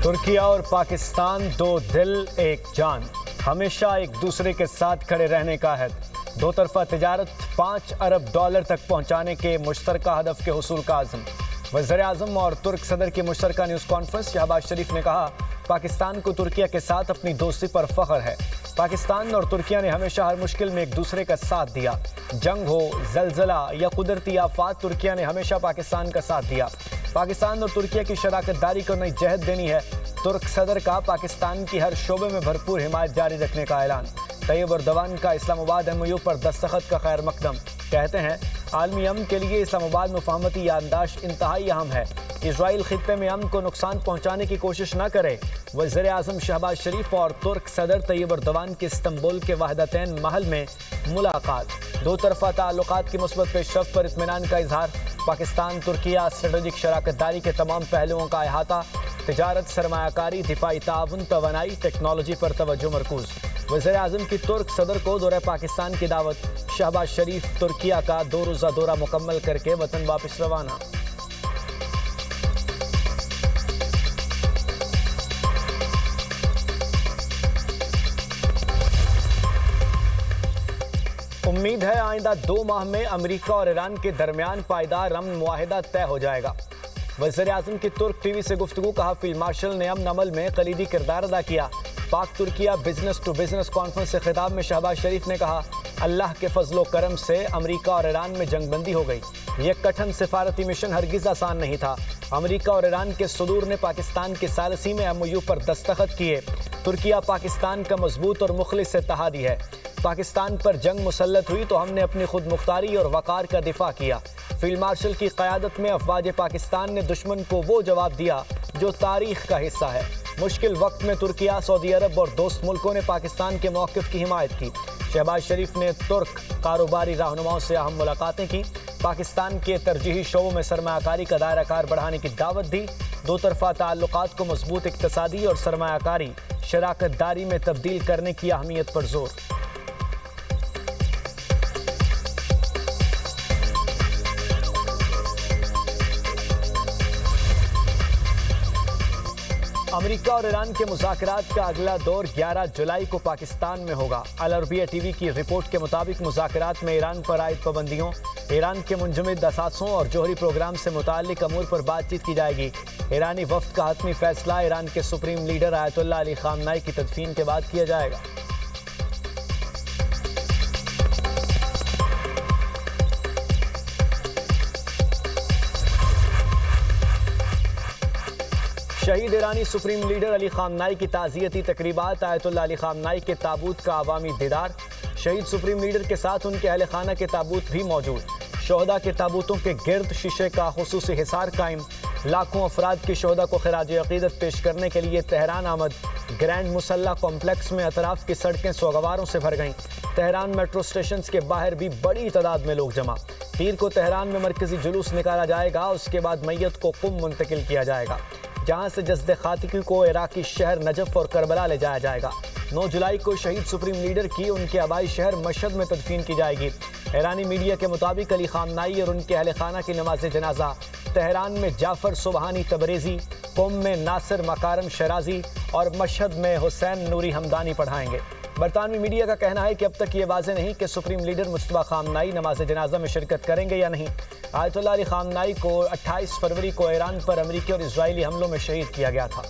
ترکیہ اور پاکستان دو دل ایک جان، ہمیشہ ایک دوسرے کے ساتھ کھڑے رہنے کا عہد، دو طرفہ تجارت 5 ارب ڈالر تک پہنچانے کے مشترکہ ہدف کے حصول کا عزم۔ وزیر اعظم اور ترک صدر کی مشترکہ نیوز کانفرنس۔ شہباز شریف نے کہا پاکستان کو ترکیہ کے ساتھ اپنی دوستی پر فخر ہے۔ پاکستان اور ترکیہ نے ہمیشہ ہر مشکل میں ایک دوسرے کا ساتھ دیا، جنگ ہو، زلزلہ یا قدرتی آفات، ترکیہ نے ہمیشہ پاکستان کا ساتھ دیا۔ پاکستان اور ترکیہ کی شراکت داری کو نئی جہت دینی ہے۔ ترک صدر کا پاکستان کی ہر شعبے میں بھرپور حمایت جاری رکھنے کا اعلان۔ طیب اردوان کا اسلام آباد MOU پر دستخط کا خیر مقدم۔ کہتے ہیں عالمی امن کے لیے اسلام آباد مفاہمتی یادداشت انتہائی اہم ہے۔ اسرائیل خطے میں امن کو نقصان پہنچانے کی کوشش نہ کرے۔ وزیر اعظم شہباز شریف اور ترک صدر طیب اردوان کی استنبول کے وحدتین محل میں ملاقات۔ دو طرفہ تعلقات کی مثبت پیش رفت پر اطمینان کا اظہار۔ پاکستان ترکیہ اسٹریٹجک شراکت داری کے تمام پہلوؤں کا احاطہ، تجارت، سرمایہ کاری، دفاعی تعاون، توانائی، ٹیکنالوجی پر توجہ مرکوز۔ وزیر اعظم کی ترک صدر کو دورہ پاکستان کی دعوت۔ شہباز شریف ترکیہ کا 2 روزہ دورہ مکمل کر کے وطن واپس روانہ۔ امید ہے آئندہ 2 ماہ میں امریکہ اور ایران کے درمیان پائیدار امن معاہدہ طے ہو جائے گا۔ وزیر اعظم کی ترک ٹی وی سے گفتگو۔ کہا فیلڈ مارشل نے امن عمل میں کلیدی کردار ادا کیا۔ Pak Turkiye business to business conference سے خطاب میں شہباز شریف نے کہا اللہ کے فضل و کرم سے امریکہ اور ایران میں جنگ بندی ہو گئی۔ یہ کٹھن سفارتی مشن ہرگز آسان نہیں تھا۔ امریکہ اور ایران کے صدور نے پاکستان کی ثالثی میں MOU پر دستخط کیے۔ ترکیہ پاکستان کا مضبوط اور مخلص اتحادی ہے۔ پاکستان پر جنگ مسلط ہوئی تو ہم نے اپنی خود مختاری اور وقار کا دفاع کیا۔ فیلڈ مارشل کی قیادت میں افواج پاکستان نے دشمن کو وہ جواب دیا جو تاریخ کا حصہ ہے۔ مشکل وقت میں ترکیہ، سعودی عرب اور دوست ملکوں نے پاکستان کے موقف کی حمایت کی۔ شہباز شریف نے ترک کاروباری رہنماؤں سے اہم ملاقاتیں کی۔ پاکستان کے ترجیحی شعبوں میں سرمایہ کاری کا دائرہ کار بڑھانے کی دعوت دی۔ دو طرفہ تعلقات کو مضبوط اقتصادی اور سرمایہ کاری شراکت داری میں تبدیل کرنے کی اہمیت پر زور۔ امریکہ اور ایران کے مذاکرات کا اگلا دور 11 جولائی کو پاکستان میں ہوگا۔ العربیہ ٹی وی کی رپورٹ کے مطابق مذاکرات میں ایران پر عائد پابندیوں، ایران کے منجمد اثاثوں اور جوہری پروگرام سے متعلق امور پر بات چیت کی جائے گی۔ ایرانی وفد کا حتمی فیصلہ ایران کے سپریم لیڈر آیت اللہ علی خامنائی کی تدفین کے بعد کیا جائے گا۔ شہید ایرانی سپریم لیڈر علی خامنائی کی تعزیتی تقریبات۔ آیت اللہ علی خامنائی کے تابوت کا عوامی دیدار۔ شہید سپریم لیڈر کے ساتھ ان کے اہل خانہ کے تابوت بھی موجود۔ شہداء کے تابوتوں کے گرد شیشے کا خصوصی حصار قائم۔ لاکھوں افراد کی شہداء کو خراج عقیدت پیش کرنے کے لیے تہران آمد۔ گرینڈ مسلح کمپلیکس میں اطراف کی سڑکیں سوگواروں سے بھر گئیں۔ تہران میٹرو اسٹیشنز کے باہر بھی بڑی تعداد میں لوگ جمع۔ پیر کو تہران میں مرکزی جلوس نکالا جائے گا، اس کے بعد میت کو قم منتقل کیا جائے گا، جہاں سے جسد خاتکی کو عراقی شہر نجف اور کربلا لے جایا جائے گا۔ 9 جولائی کو شہید سپریم لیڈر کی ان کے آبائی شہر مشہد میں تدفین کی جائے گی۔ ایرانی میڈیا کے مطابق علی خامنائی اور ان کے اہل خانہ کی نماز جنازہ تہران میں جعفر سبحانی تبریزی، قم میں ناصر مکارم شرازی اور مشہد میں حسین نوری ہمدانی پڑھائیں گے۔ برطانوی میڈیا کا کہنا ہے کہ اب تک یہ واضح نہیں کہ سپریم لیڈر مجتبیٰ خامنائی نماز جنازہ میں شرکت کریں گے یا نہیں۔ آیت اللہ علی خامنائی کو 28 فروری کو ایران پر امریکی اور اسرائیلی حملوں میں شہید کیا گیا تھا۔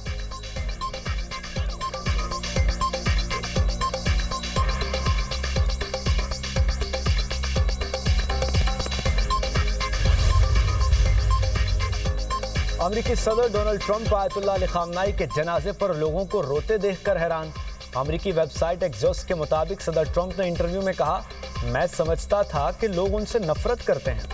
امریکی صدر ڈونلڈ ٹرمپ آیت اللہ علی خامنائی کے جنازے پر لوگوں کو روتے دیکھ کر حیران۔ امریکی ویب سائٹ ایکزوس کے مطابق صدر ٹرمپ نے انٹرویو میں کہا میں سمجھتا تھا کہ لوگ ان سے نفرت کرتے ہیں۔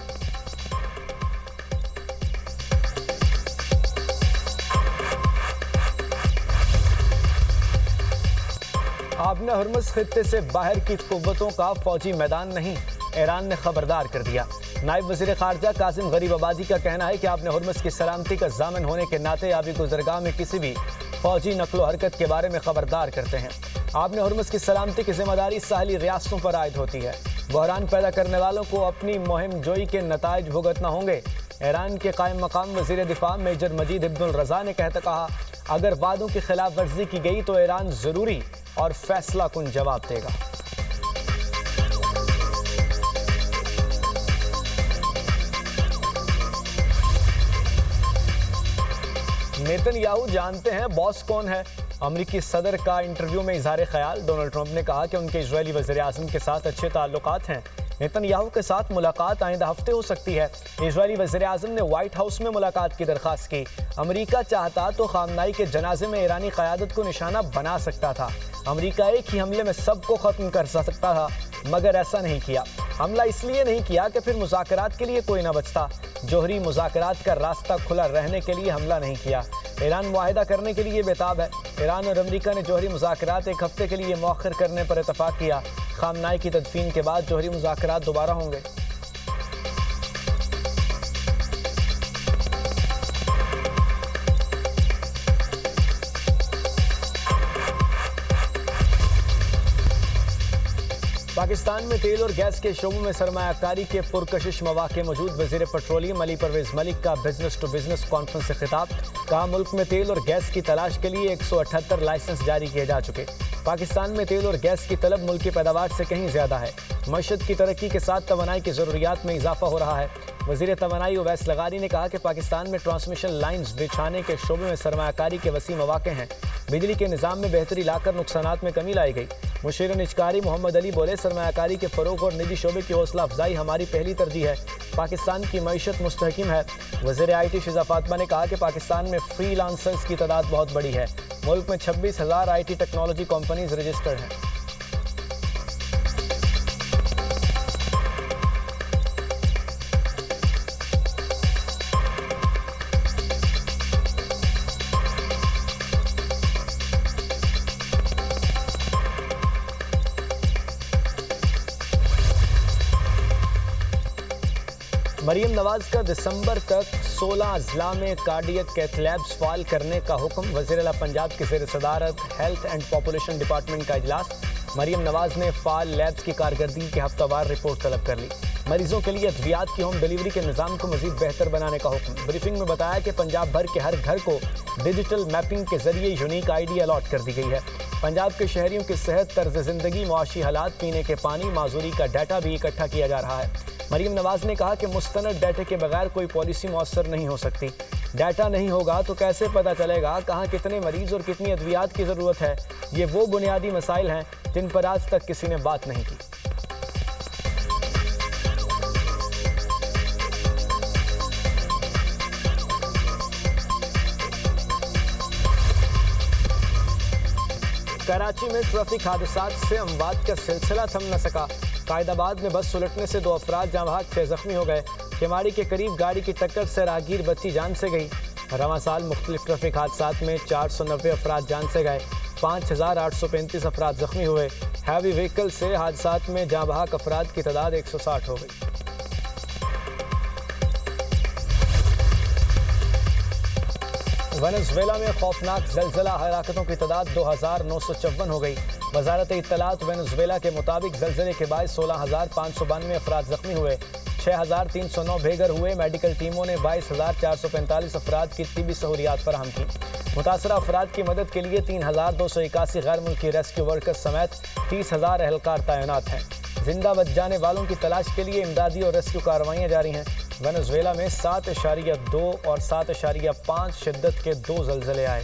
آبِ ہرمز خطے سے باہر کی قوتوں کا فوجی میدان نہیں، ایران نے خبردار کر دیا۔ نائب وزیر خارجہ قاسم غریب آبادی کا کہنا ہے کہ آبِ ہرمز کی سلامتی کا ضامن ہونے کے ناطے آبی گزرگاہ میں کسی بھی فوجی نقل و حرکت کے بارے میں خبردار کرتے ہیں۔ آبِ ہرمز کی سلامتی کی ذمہ داری ساحلی ریاستوں پر عائد ہوتی ہے۔ بحران پیدا کرنے والوں کو اپنی مہم جوئی کے نتائج بھگتنا ہوں گے۔ ایران کے قائم مقام وزیر دفاع میجر مجید ابن الرضا نے کہا اگر وعدوں کی خلاف ورزی کی گئی تو ایران ضروری اور فیصلہ کن جواب دے گا۔ نیتن یاہو جانتے ہیں باس کون ہے؟ امریکی صدر کا انٹرویو میں اظہار خیال۔ ڈونلڈ ٹرمپ نے کہا کہ ان کے اسرائیلی وزیر اعظم کے ساتھ اچھے تعلقات ہیں۔ نیتن یاہو کے ساتھ ملاقات آئندہ ہفتے ہو سکتی ہے۔ اسرائیلی وزیر اعظم نے وائٹ ہاؤس میں ملاقات کی درخواست کی۔ امریکہ چاہتا تو خامنائی کے جنازے میں ایرانی قیادت کو نشانہ بنا سکتا تھا۔ امریکہ ایک ہی حملے میں سب کو ختم کر سکتا تھا، مگر ایسا نہیں کیا۔ حملہ اس لیے نہیں کیا کہ پھر مذاکرات کے لیے کوئی نہ بچتا۔ جوہری مذاکرات کا راستہ کھلا رہنے کے لیے حملہ نہیں کیا۔ ایران معاہدہ کرنے کے لیے بےتاب ہے۔ ایران اور امریکہ نے جوہری مذاکرات ایک ہفتے کے لیے مؤخر کرنے پر اتفاق کیا۔ خامنائی کی تدفین کے بعد جوہری مذاکرات دوبارہ ہوں گے۔ پاکستان میں تیل اور گیس کے شعبوں میں سرمایہ کاری کے پرکشش مواقع موجود۔ وزیر پیٹرولیم علی پرویز ملک کا بزنس ٹو بزنس کانفرنس سے خطاب۔ کہا ملک میں تیل اور گیس کی تلاش کے لیے 178 لائسنس جاری کیے جا چکے۔ پاکستان میں تیل اور گیس کی طلب ملکی پیداوار سے کہیں زیادہ ہے۔ معیشت کی ترقی کے ساتھ توانائی کی ضروریات میں اضافہ ہو رہا ہے۔ وزیر توانائی اویس لغاری نے کہا کہ پاکستان میں ٹرانسمیشن لائنز بچھانے کے شعبے میں سرمایہ کاری کے وسیع مواقع ہیں۔ بجلی کے نظام میں بہتری لا کر نقصانات میں کمی لائی گئی۔ مشیر نجکاری محمد علی بولے سرمایہ کاری کے فروغ اور نجی شعبے کی حوصلہ افزائی ہماری پہلی ترجیح ہے۔ پاکستان کی معیشت مستحکم ہے۔ وزیر آئی ٹی شیزہ فاطمہ نے کہا کہ پاکستان میں فری لانسرز کی تعداد بہت بڑی ہے۔ ملک میں 26,000 I T technology companies registered ہیں۔ مریم نواز کا دسمبر تک 16 اضلاع میں کارڈیک کیتھ لیبز فعال کرنے کا حکم۔ وزیر اعلیٰ پنجاب کی زیر صدارت ہیلتھ اینڈ پاپولیشن ڈپارٹمنٹ کا اجلاس۔ مریم نواز نے فعال لیبز کی کارکردگی کی ہفتہ وار رپورٹ طلب کر لی۔ مریضوں کے لیے ادویات کی ہوم ڈیلیوری کے نظام کو مزید بہتر بنانے کا حکم۔ بریفنگ میں بتایا کہ پنجاب بھر کے ہر گھر کو ڈیجیٹل میپنگ کے ذریعے یونیک آئی ڈی الاٹ کر دی گئی ہے۔ پنجاب کے شہریوں کی صحت، طرز زندگی، معاشی حالات، پینے کے پانی، معذوری کا ڈیٹا بھی اکٹھا کیا جا رہا ہے۔ مریم نواز نے کہا کہ مستند ڈیٹا کے بغیر کوئی پالیسی مؤثر نہیں ہو سکتی۔ ڈیٹا نہیں ہوگا تو کیسے پتہ چلے گا کہاں کتنے مریض اور کتنی ادویات کی ضرورت ہے؟ یہ وہ بنیادی مسائل ہیں جن پر آج تک کسی نے بات نہیں کی۔ کراچی میں ٹریفک حادثات سے اموات کا سلسلہ تھم نہ سکا۔ قائد آباد میں بس سلٹنے سے 2 افراد جاں بحق 6 زخمی ہو گئے۔ کیماڑی کے قریب گاڑی کی ٹکر سے راہگیر بچی جان سے گئی۔ رواں سال مختلف ٹریفک حادثات میں 490 افراد جان سے گئے، 5,835 افراد زخمی ہوئے۔ ہیوی وہیکل سے حادثات میں جاں بحق افراد کی تعداد 160 ہو گئی۔ وینزویلا میں خوفناک زلزلہ، ہلاکتوں کی تعداد 2,954 ہو گئی۔ وزارت اطلاعات وینزویلا کے مطابق زلزلے کے باعث 16,592 افراد زخمی ہوئے، 6,309 بے گھر ہوئے۔ میڈیکل ٹیموں نے 22,445 افراد کی طبی سہولیات فراہم کی۔ متاثرہ افراد کی مدد کے لیے 3,281 غیر ملکی ریسکیو ورکرز سمیت 30,000 اہلکار تعینات ہیں۔ زندہ بچ جانے والوں کی تلاش کے لیے امدادی اور ریسکیو کارروائیاں جاری ہیں۔ وینزویلا میں 7.2 اور 7.5 شدت کے 2 زلزلے آئے۔